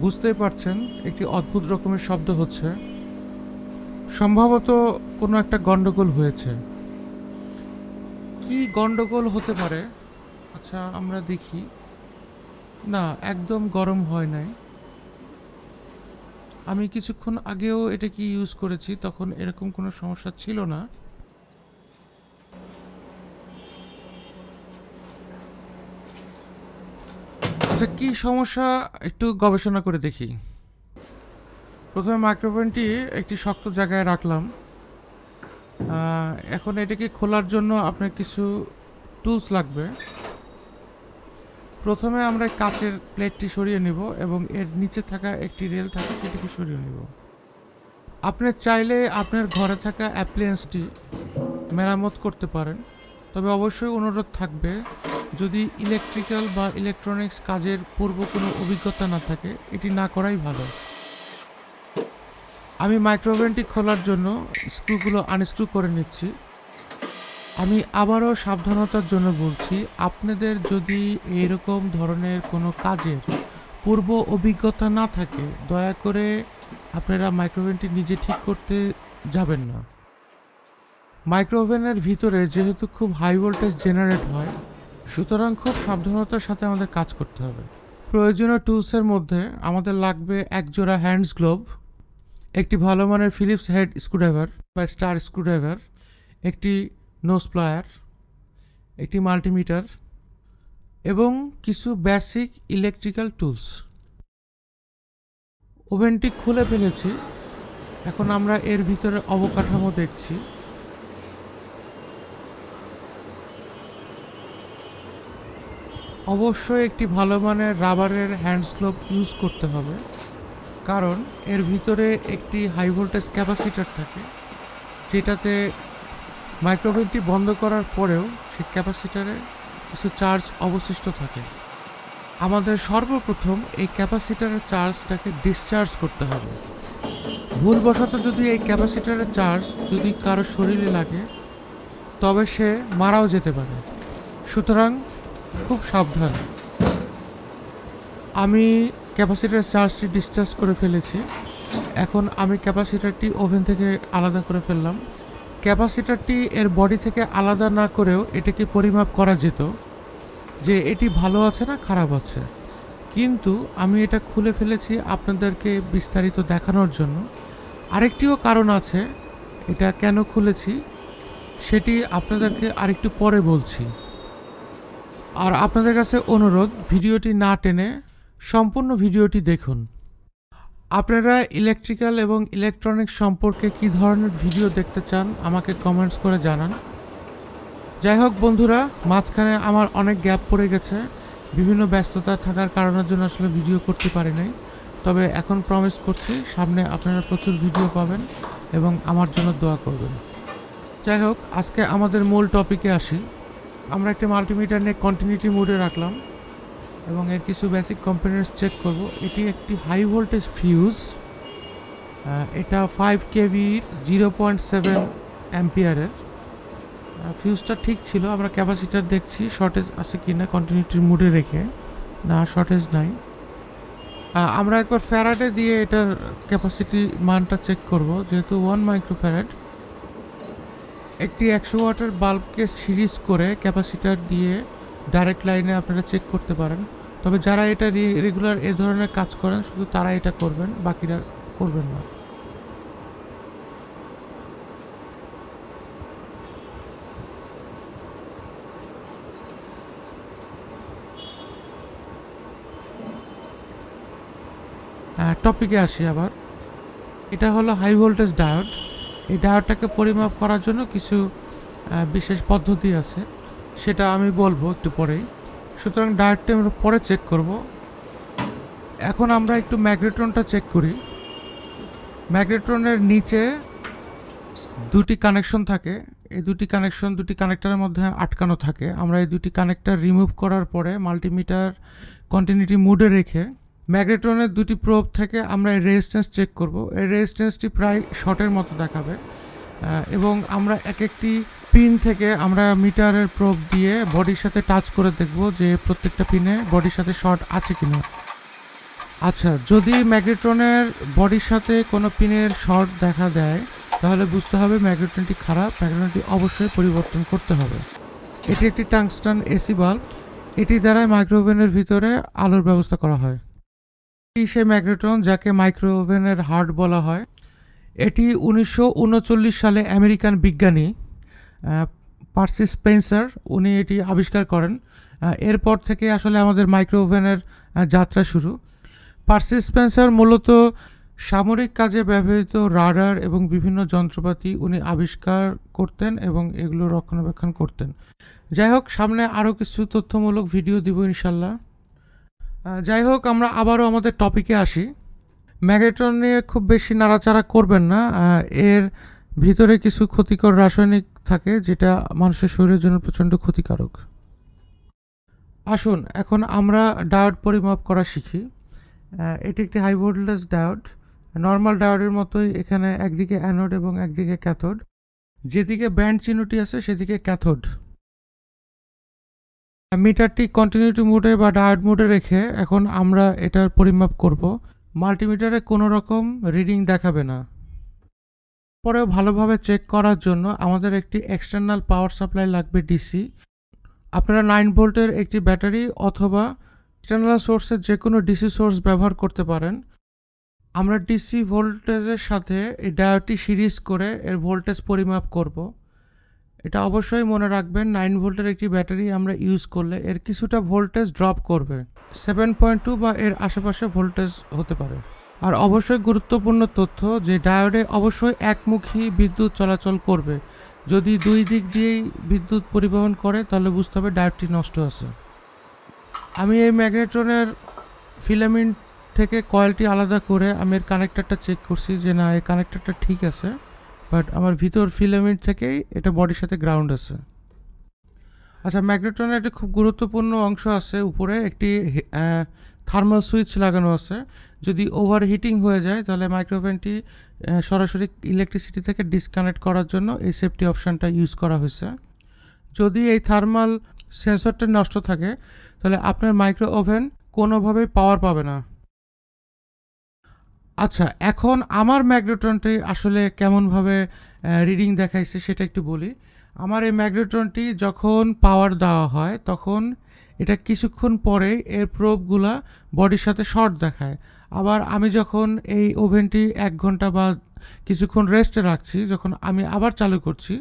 বুঝতেই পারছেন একটি অদ্ভুত রকমের শব্দ হচ্ছে। সম্ভবত কোনো একটা গন্ডগোল হয়েছে। কি গন্ডগোল হতে পারে? আচ্ছা, আমরা দেখি। না, একদম গরম হয় নাই। আমি কিছুক্ষণ আগেও এটা কি ইউজ করেছি, তখন এরকম কোনো সমস্যা ছিল না। আচ্ছা, কি সমস্যা একটু গবেষণা করে দেখি। প্রথমে মাইক্রোফোনটি একটি শক্ত জায়গায় রাখলাম। এখন এটাকে খোলার জন্য আপনার কিছু টুলস লাগবে। প্রথমে আমরা কাচের প্লেটটি সরিয়ে নেব এবং এর নিচে থাকা একটি রেল থাকে সেটিকে সরিয়ে নেব। আপনি চাইলে আপনার ঘরে থাকা অ্যাপ্লিয়েন্সটি মেরামত করতে পারেন, তবে অবশ্যই অনুরোধ থাকবে যদি ইলেকট্রিক্যাল বা ইলেকট্রনিক্স কাজের পূর্ব কোনো অভিজ্ঞতা না থাকে এটি না করাই ভালো। আমি মাইক্রোওভেনটি খোলার জন্য স্ক্রুগুলো আনস্ক্রু করে নিচ্ছি। আমি আবারও সাবধানতার জন্য বলছি, আপনাদের যদি এরকম ধরনের কোনো কাজের পূর্ব অভিজ্ঞতা না থাকে দয়া করে আপনারা মাইক্রোওভেনটি নিজে ঠিক করতে যাবেন না। মাইক্রোওভেনের ভিতরে যেহেতু খুব হাই ভোল্টেজ জেনারেট হয়, সুতরাং খুব সাবধানতার সাথে আমাদের কাজ করতে হবে। প্রয়োজনীয় টুলসের মধ্যে আমাদের লাগবে এক জোড়া হ্যান্ডস গ্লোভ, একটি ভালো মানের ফিলিপস হেড স্ক্রুড্রাইভার বা স্টার স্ক্রুড্রাইভার, একটি নোজ প্লায়ার, একটি মাল্টিমিটার এবং কিছু বেসিক ইলেকট্রিক্যাল টুলস। ওভেনটি খুলে ফেলেছি। এখন আমরা এর ভিতরে অবকাঠামো দেখছি। অবশ্যই একটি ভালো মানের রাবারের হ্যান্ডস গ্লোভ ইউজ করতে হবে, কারণ এর ভিতরে একটি হাই ভোল্টেজ ক্যাপাসিটার থাকে, যেটাতে মাইক্রোওভেনটি বন্ধ করার পরেও সেই ক্যাপাসিটারে কিছু চার্জ অবশিষ্ট থাকে। আমাদের সর্বপ্রথম এই ক্যাপাসিটারের চার্জটাকে ডিসচার্জ করতে হবে। ভুলবশত যদি এই ক্যাপাসিটারের চার্জ যদি কারো শরীরে লাগে তবে সে মারাও যেতে পারে, সুতরাং খুব সাবধান। আমি ক্যাপাসিটার চার্জটি ডিসচার্জ করে ফেলেছি। এখন আমি ক্যাপাসিটারটি ওভেন থেকে আলাদা করে ফেললাম। ক্যাপাসিটারটি এর বডি থেকে আলাদা না করেও এটাকে পরিমাপ করা যেত যে এটি ভালো আছে না খারাপ আছে, কিন্তু আমি এটা খুলে ফেলেছি আপনাদেরকে বিস্তারিত দেখানোর জন্য। আরেকটিও কারণ আছে এটা কেন খুলেছি সেটি আপনাদেরকে আরেকটু পরে বলছি। আর আপনাদের কাছে অনুরোধ, ভিডিওটি না টেনে সম্পূর্ণ ভিডিওটি দেখুন। আপনারা ইলেকট্রিক্যাল এবং ইলেকট্রনিক্স সম্পর্কে কী ধরনের ভিডিও দেখতে চান আমাকে কমেন্টস করে জানান। যাই হোক বন্ধুরা, মাঝখানে আমার অনেক গ্যাপ পড়ে গেছে, বিভিন্ন ব্যস্ততা থাকার কারণের জন্য আসলে ভিডিও করতে পারি নাই। তবে এখন প্রমিস করছি সামনে আপনারা প্রচুর ভিডিও পাবেন এবং আমার জন্য দোয়া করবেন। যাই হোক, আজকে আমাদের মূল টপিকে আসি। আমরা একটি মাল্টিমিটার নিয়ে কন্টিনিউটি মোডে রাখলাম এবং এর কিছু বেসিক কম্পোনেন্টস চেক করব। এটি একটি হাই ভোল্টেজ ফিউজ। এটা 5 কেভি 0.7 অ্যাম্পিয়ারের। ফিউজটা ঠিক ছিল। আমরা ক্যাপাসিটার দেখছি শর্টেজ আছে কি না কন্টিনিউটির মোডে রেখে। না, শর্টেজ নাই। আমরা একবার ফ্যারাডে দিয়ে এটার ক্যাপাসিটি মানটা চেক করব, যেহেতু 1 মাইক্রোফ্যারাড। একটি 100 ওয়াটের বাল্বকে সিরিজ করে ক্যাপাসিটার দিয়ে ডাইরেক্ট লাইনে আপনারা চেক করতে পারেন, তবে যারা এটা রেগুলার এ ধরনের কাজ করেন শুধু তারা এটা করবেন, বাকিরা করবেন না। টপিকে আসি আবার। এটা হলো হাই ভোল্টেজ ডায়োড। এই ডায়োডটাকে পরিমাপ করার জন্য কিছু বিশেষ পদ্ধতি আছে, সেটা আমি বলবো একটু পরেই। সুতরাং ডায়োডটি আমরা পরে চেক করব। এখন আমরা একটু ম্যাগনেট্রনটা চেক করি। ম্যাগনেট্রনের নিচে দুটি কানেকশন থাকে। এই দুটি কানেক্টরের মধ্যে আটকানো থাকে। আমরা এই দুটি কানেক্টর রিমুভ করার পরে মাল্টিমিটার কন্টিনিউটি মোডে রেখে ম্যাগনেট্রনের দুটি প্রোব থেকে আমরা এই রেজিস্ট্যান্স চেক করব। এই রেজিস্ট্যান্সটি প্রায় শর্টের মতো দেখাবে এবং আমরা এক একটি পিন থেকে আমরা মিটারের প্রোব দিয়ে বডির সাথে টাচ করে দেখব যে প্রত্যেকটা পিনে বডির সাথে শর্ট আছে কিনা। আচ্ছা, যদি ম্যাগনেট্রনের বডির সাথে কোনো পিনের শর্ট দেখা দেয় তাহলে বুঝতে হবে ম্যাগনেট্রনটি খারাপ, ম্যাগনেট্রনটি অবশ্যই পরিবর্তন করতে হবে। এটি একটি টাংস্টান এসি বাল্ব, এটি দ্বারাই মাইক্রোওভেনের ভিতরে আলোর ব্যবস্থা করা হয়। এটি সেই ম্যাগনেট্রন যাকে মাইক্রোওভেনের হার্ট বলা হয়। এটি 1939 সালে আমেরিকান বিজ্ঞানী পার্সি স্পেন্সার উনি এটি আবিষ্কার করেন। এরপর থেকে আসলে আমাদের মাইক্রোওভেনের যাত্রা শুরু। পার্সি স্পেন্সার মূলত সামরিক কাজে ব্যবহৃত রাডার এবং বিভিন্ন যন্ত্রপাতি উনি আবিষ্কার করতেন এবং এগুলো রক্ষণাবেক্ষণ করতেন। যাই হোক, সামনে আরও কিছু তথ্যমূলক ভিডিও দিব ইনশাল্লাহ। যাই হোক, আমরা আবারও আমাদের টপিকে আসি। ম্যাগনেট্রন নিয়ে খুব বেশি নাড়াচাড়া করবেন না, এর ভিতরে কিছু ক্ষতিকর রাসায়নিক থাকে যেটা মানুষের শরীরের জন্য প্রচণ্ড ক্ষতিকারক। আসুন এখন আমরা ডায়োড পরিমাপ করা শিখি। এটি একটি হাই ভোল্টেজ ডায়োড। নর্মাল ডায়োডের মতোই এখানে একদিকে অ্যানোড এবং একদিকে ক্যাথোড। যেদিকে ব্যান্ড চিহ্নটি আছে সেদিকে ক্যাথোড। মিটারটি কন্টিনিউটি মোডে বা ডায়োড মোডে রেখে এখন আমরা এটার পরিমাপ করব। মাল্টিমিটারে কোনো রকম রিডিং দেখাবে না। পরেও ভালোভাবে চেক করার জন্য আমাদের একটি এক্সটার্নাল পাওয়ার সাপ্লাই লাগবে, ডিসি। আপনারা 9 ভোল্টের একটি ব্যাটারি অথবা এক্সটার্নাল সোর্সের যে কোনো ডিসি সোর্স ব্যবহার করতে পারেন। আমরা ডিসি ভোল্টেজের সাথে এই ডায়োডটি সিরিজ করে এর ভোল্টেজ পরিমাপ করব। এটা অবশ্যই মনে রাখবেন, 9 ভোল্টের একটি ব্যাটারি আমরা ইউজ করলে এর কিছুটা ভোল্টেজ ড্রপ করবে, 7.2 বা এর আশেপাশে ভোল্টেজ হতে পারে। আর অবশ্যই গুরুত্বপূর্ণ তথ্য যে ডায়োডে অবশ্যই একমুখী বিদ্যুৎ চলাচল করবে। যদি দুই দিক দিয়েই বিদ্যুৎ পরিবহন করে তাহলে বুঝতে হবে ডায়োডটি নষ্ট আছে। আমি এই ম্যাগনেট্রনের ফিলামেন্ট থেকে কয়েলটি আলাদা করে আমি এর কানেক্টরটা চেক করছি যে না, এই কানেক্টরটা ঠিক আছে, বাট আমার ভিতর ফিলামেন্ট থেকেই এটা বডির সাথে গ্রাউন্ড আছে। আচ্ছা, ম্যাগনেট্রনের একটা খুব গুরুত্বপূর্ণ অংশ আছে, উপরে একটি থার্মাল সুইচ লাগানো আছে। যদি ওভারহিটিং হয়ে যায় তাহলে মাইক্রোওভেনটি সরাসরি ইলেকট্রিসিটি থেকে ডিসকানেক্ট করার জন্য এই সেফটি অপশানটা ইউজ করা হয়েছে। যদি এই থার্মাল সেন্সরটা নষ্ট থাকে তাহলে আপনার মাইক্রো ওভেন কোনোভাবেই পাওয়ার পাবে না। আচ্ছা, এখন আমার ম্যাগনেট্রনটি আসলে কেমনভাবে রিডিং দেখাইছে সেটা একটু বলি। আমার এই ম্যাগনেট্রনটি যখন পাওয়ার দেওয়া হয় তখন এটা কিছুক্ষণ পরে এর প্রোবগুলা বডির সাথে শর্ট দেখায়। আবার আমি যখন এই ওভেনটি 1 ঘন্টা বা কিছুক্ষণ রেস্টে রাখছি, যখন আমি আবার চালু করছি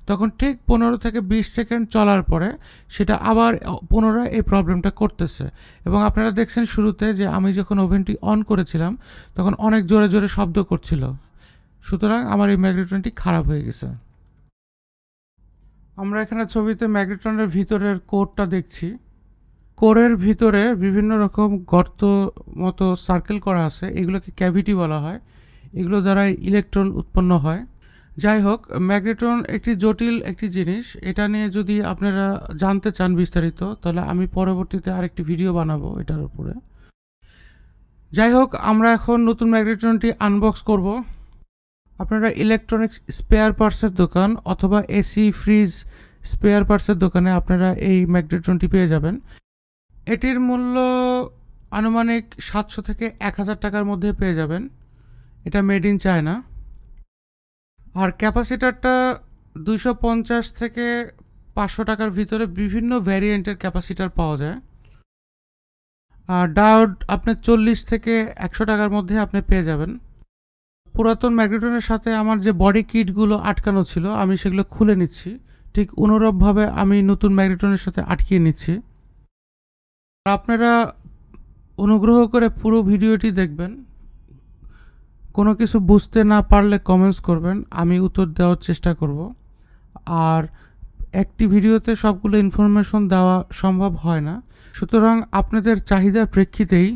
তখন ঠিক 15 থেকে 20 সেকেন্ড চলার পরে সেটা আবার পুনরায় এই প্রবলেমটা করতেছে। এবং আপনারা দেখছেন শুরুতে যে আমি যখন ওভেনটি অন করেছিলাম তখন অনেক জোরে জোরে শব্দ করছিল। সুতরাং আমার এই ম্যাগনেট্রনটি খারাপ হয়ে গেছে। আমরা এখানে ছবিতে ম্যাগনেট্রনের ভিতরের কোরটা দেখছি। কোরের ভিতরে বিভিন্ন রকম গর্ত মতো সার্কেল করা আছে, এগুলোকে ক্যাভিটি বলা হয়। এগুলো দ্বারা ইলেকট্রন উৎপন্ন হয়। যাই হোক, ম্যাগনেট্রন একটি জটিল একটি জিনিস। এটা নিয়ে যদি আপনারা জানতে চান বিস্তারিত তাহলে আমি পরবর্তীতে আরেকটি ভিডিও বানাবো এটার উপরে। যাই হোক, আমরা এখন নতুন ম্যাগনেট্রনটি আনবক্স করব। আপনারা ইলেকট্রনিক্স স্পেয়ার পার্টসের দোকান অথবা এসি ফ্রিজ স্পেয়ার পার্টসের দোকানে আপনারা এই ম্যাগনেট্রনটি পেয়ে যাবেন। এটির মূল্য আনুমানিক 700 থেকে 1000 টাকার মধ্যে পেয়ে যাবেন। এটা মেড ইন চায়না। আর ক্যাপাসিটারটা 250 থেকে 500 টাকার ভিতরে বিভিন্ন ভ্যারিয়েন্টের ক্যাপাসিটার পাওয়া যায়। আর ডায়োড আপনার 40 থেকে 100 টাকার মধ্যে আপনি পেয়ে যাবেন। পুরাতন ম্যাগনেট্রনের সাথে আমার যে বডি কিটগুলো আটকানো ছিল আমি সেগুলো খুলে নিচ্ছি, ঠিক অনুরূপভাবে আমি নতুন ম্যাগনেট্রনের সাথে আটকিয়ে নিচ্ছি। আপনারা অনুগ্রহ করে পুরো ভিডিওটি দেখবেন। কোনো কিছু বুঝতে না পারলে কমেন্টস করবেন, আমি উত্তর দেওয়ার চেষ্টা করব। আর একটি ভিডিওতে সবগুলো ইনফরমেশন দেওয়া সম্ভব হয় না, সুতরাং আপনাদের চাহিদার প্রেক্ষিতেই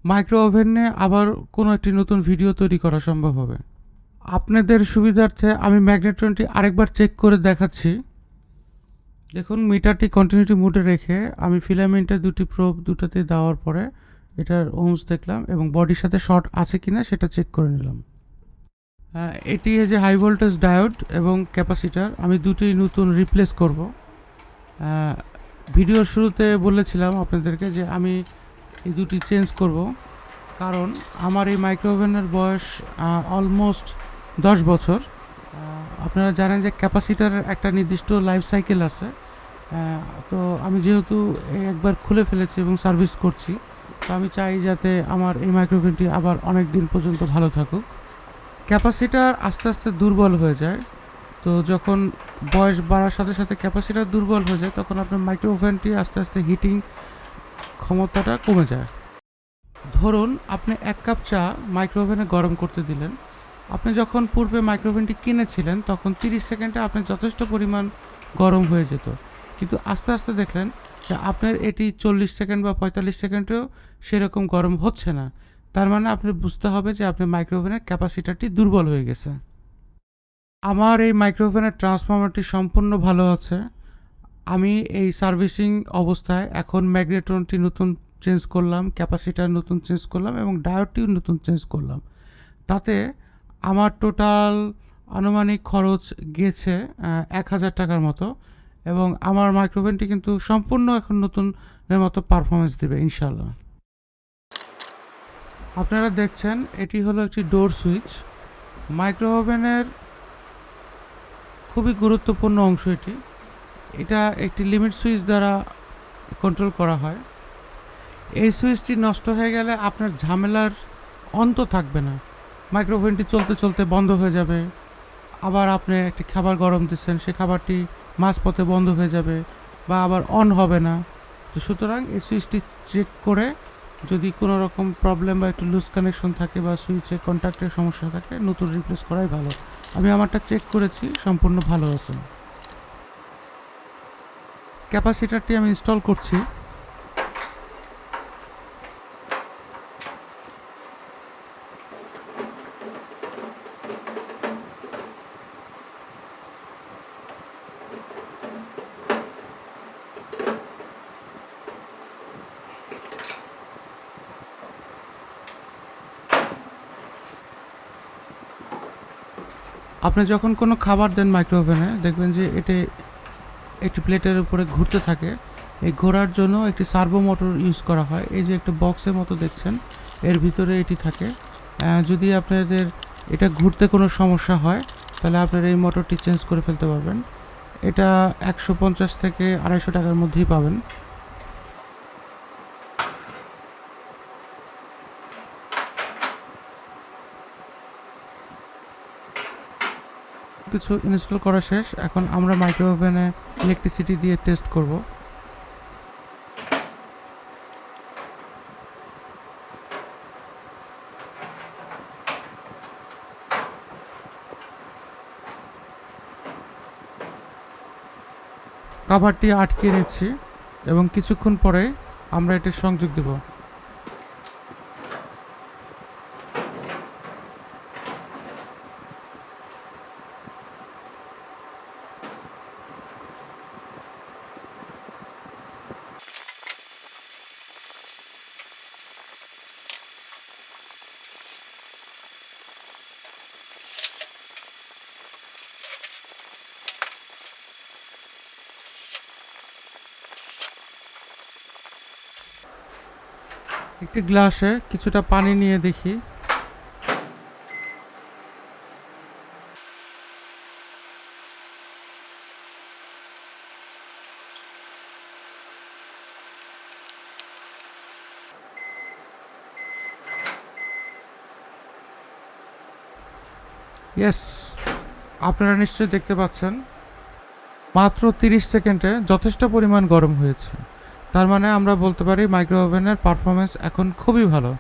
মাইক্রো ওভেনে আবার কোনো একটি নতুন ভিডিও তৈরি করা সম্ভব হবে। আপনাদের সুবিধার্থে আমি ম্যাগনেট্রনটি আরেকবার চেক করে দেখাচ্ছি। দেখুন, মিটারটি কন্টিনিউটি মোডে রেখে আমি ফিলামেন্টের দুটি প্রোব দুটাতে দেওয়ার পরে এটার ওহমস দেখলাম এবং বডির সাথে শর্ট আছে কিনা সেটা চেক করে নিলাম। এটি যে হাই ভোল্টেজ ডায়োড এবং ক্যাপাসিটার আমি দুটোই নতুন রিপ্লেস করব। ভিডিওর শুরুতে বলেছিলাম আপনাদেরকে যে আমি এই দুটি চেঞ্জ করব। কারণ আমার এই মাইক্রো ওভেনের বয়স অলমোস্ট 10 বছর। আপনারা জানেন যে ক্যাপাসিটারের একটা নির্দিষ্ট লাইফ সাইকেল আছে। তো আমি যেহেতু একবার খুলে ফেলেছি এবং সার্ভিস করছি, তো আমি চাই যাতে আমার এই মাইক্রো ওভেনটি আবার অনেক দিন পর্যন্ত ভালো থাকুক। ক্যাপাসিটার আস্তে আস্তে দুর্বল হয়ে যায়, তো যখন বয়স বাড়ার সাথে সাথে ক্যাপাসিটার দুর্বল হয়ে যায় তখন আপনার মাইক্রো ওভেনটি আস্তে আস্তে হিটিং ক্ষমতাটা কমে যায়। ধরুন আপনি 1 কাপ চা মাইক্রো ওভেনে গরম করতে দিলেন। আপনি যখন পূর্বে মাইক্রো ওভেনটি কিনেছিলেন তখন 30 সেকেন্ডে আপনার যথেষ্ট পরিমাণ গরম হয়ে যেত, কিন্তু আস্তে আস্তে দেখলেন যে আপনার এটি 40 সেকেন্ড বা 45 সেকেন্ডেও সেরকম গরম হচ্ছে না। তার মানে আপনি বুঝতে হবে যে আপনার মাইক্রো ওভেনের ক্যাপাসিটারটি দুর্বল হয়ে গেছে। আমার এই মাইক্রো ওভেনের ট্রান্সফরমারটি সম্পূর্ণ ভালো আছে। আমি এই সার্ভিসিং অবস্থায় এখন ম্যাগনেট্রনটি নতুন চেঞ্জ করলাম, ক্যাপাসিটার নতুন চেঞ্জ করলাম এবং ডায়োডটিও নতুন চেঞ্জ করলাম। তাতে আমার টোটাল আনুমানিক খরচ গেছে 1000 টাকার মতো, এবং আমার মাইক্রোওভেনটি কিন্তু সম্পূর্ণ এখন নতুনের মতো পারফরমেন্স দেবে ইনশাল্লাহ। আপনারা দেখছেন এটি হলো একটি ডোর সুইচ। মাইক্রো ওভেনের খুবই গুরুত্বপূর্ণ অংশ এটি। এটা একটি লিমিট সুইচ দ্বারা কন্ট্রোল করা হয়। এই সুইচটি নষ্ট হয়ে গেলে আপনার ঝামেলার অন্ত থাকবে না। মাইক্রো ওভেনটি চলতে চলতে বন্ধ হয়ে যাবে, আবার আপনি একটি খাবার গরম দিচ্ছেন, সে খাবারটি মাঝপথে বন্ধ হয়ে যাবে বা আবার অন হবে না। তো সুতরাং এই সুইচটি চেক করে যদি কোনো রকম প্রবলেম বা একটু লুজ কানেকশন থাকে বা সুইচে কন্ট্যাক্টের সমস্যা থাকে নতুন রিপ্লেস করাই ভালো। আমি আমারটা চেক করেছি, সম্পূর্ণ ভালো আছে। ক্যাপাসিটারটি আমি ইনস্টল করছি। আপনি যখন কোনো খাবার দেন মাইক্রো ওভেনে দেখবেন যে এটি একটি প্লেটের উপরে ঘুরতে থাকে। এই ঘোরার জন্য একটি সার্ভো মোটর ইউজ করা হয়। এই যে একটা বক্সের মতো দেখছেন, এর ভিতরে এটি থাকে। যদি আপনাদের এটা ঘুরতে কোনো সমস্যা হয় তাহলে আপনারা এই মোটরটি চেঞ্জ করে ফেলতে পারবেন। এটা 150 থেকে 250 টাকার মধ্যেই পাবেন। কিছু ইনস্টল করা শেষ, এখন আমরা মাইক্রো ওভেনে ইলেকট্রিসিটি দিয়ে টেস্ট করব। কভারটি আটকে নিচ্ছি এবং কিছুক্ষণ পরে আমরা এটি সংযোগ দেব। একটি গ্লাসে কিছুটা পানি নিয়ে দেখি। ইয়েস, আপনারা নিশ্চয়ই দেখতে পাচ্ছেন মাত্র 30 সেকেন্ডে যথেষ্ট পরিমাণ গরম হয়েছে। তার মানে আমরা বলতে পারি মাইক্রো ওভেনের পারফরমেন্স এখন খুবই ভালো।